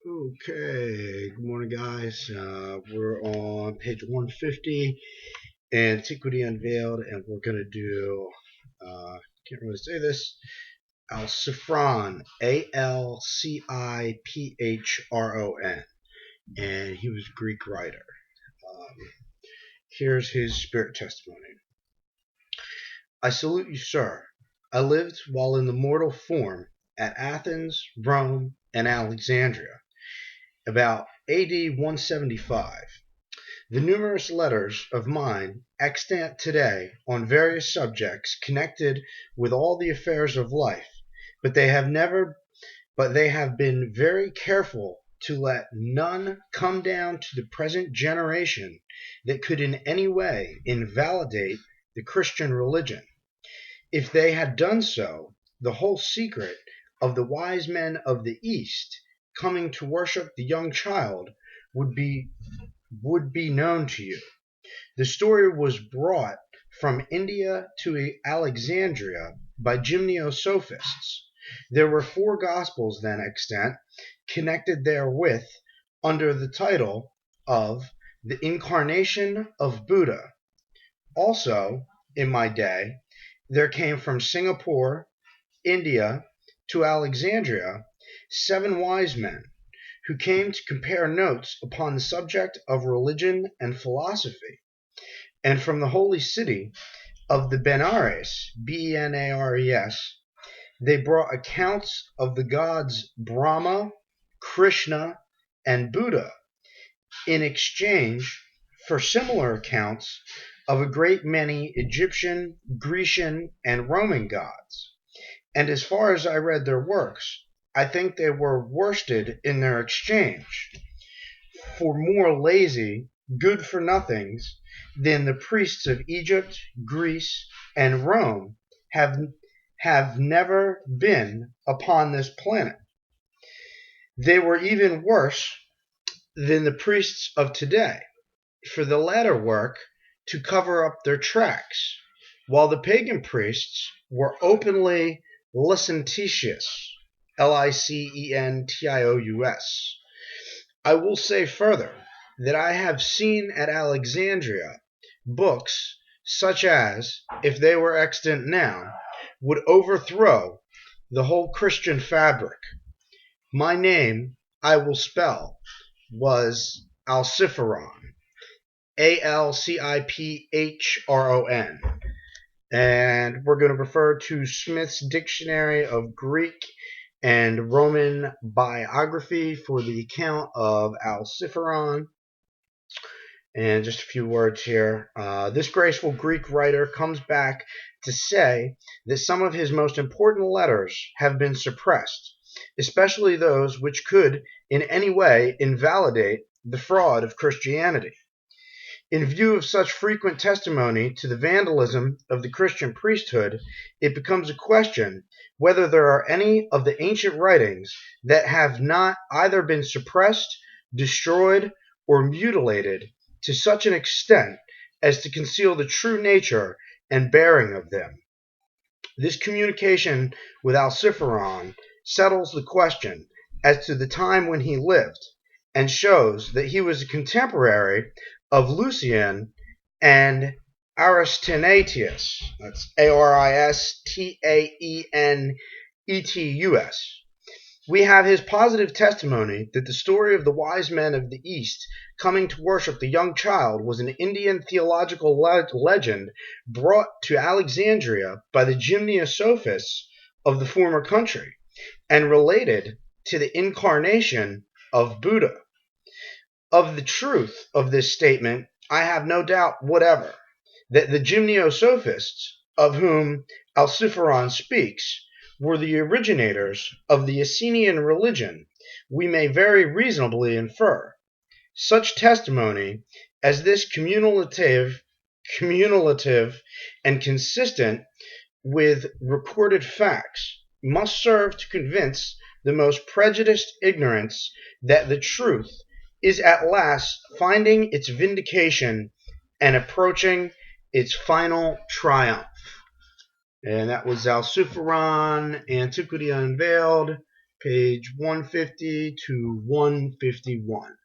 Okay, good morning, guys. We're on page 150, Antiquity Unveiled, and we're going to do, can't really say this, Alciphron, Alciphron, and he was a Greek writer. Um, Here's his spirit testimony. I salute you, sir. I lived while in the mortal form at Athens, Rome, and Alexandria, about AD 175. The numerous letters of mine extant today on various subjects connected with all the affairs of life, but they have never but they have been very careful to let none come down to the present generation that could in any way invalidate the Christian religion. If they had done so, the whole secret of the wise men of the East coming to worship the young child would be known to you. The story was brought from India to Alexandria by Gymnosophists. There were 4 Gospels then extant, connected therewith under the title of the Incarnation of Buddha. Also, in my day, there came from Singapore, India, to Alexandria 7 wise men who came to compare notes upon the subject of religion and philosophy. And from the holy city of the Benares, Benares, they brought accounts of the gods Brahma, Krishna, and Buddha in exchange for similar accounts of a great many Egyptian, Grecian, and Roman gods. And as far as I read their works, I think they were worsted in their exchange for more lazy, good-for-nothings than the priests of Egypt, Greece, and Rome have never been upon this planet. They were even worse than the priests of today, for the latter work to cover up their tracks, while the pagan priests were openly licentious, licentious. I will say further that I have seen at Alexandria books such as, if they were extant now, would overthrow the whole Christian fabric. My name, I will spell, was Alciphron, Alciphron, and we're going to refer to Smith's Dictionary of Greek and Roman biography for the account of Alciphron. And just a few words here. This graceful Greek writer comes back to say that some of his most important letters have been suppressed, especially those which could in any way invalidate the fraud of Christianity. In view of such frequent testimony to the vandalism of the Christian priesthood, it becomes a question whether there are any of the ancient writings that have not either been suppressed, destroyed, or mutilated to such an extent as to conceal the true nature and bearing of them. This communication with Alciphron settles the question as to the time when he lived, and shows that he was a contemporary of Lucian and Aristaenetus. That's Aristaenetus. We have his positive testimony that the story of the wise men of the East coming to worship the young child was an Indian theological legend brought to Alexandria by the Gymnosophists of the former country, and related to the incarnation of Buddha. Of the truth of this statement, I have no doubt whatever that the Gymnosophists, of whom Alciphron speaks, were the originators of the Essenian religion. We may very reasonably infer. Such testimony as this cumulative and consistent with recorded facts must serve to convince the most prejudiced ignorance that the truth is at last finding its vindication and approaching its final triumph. And that was Alciphron, Antiquity Unveiled, page 150 to 151.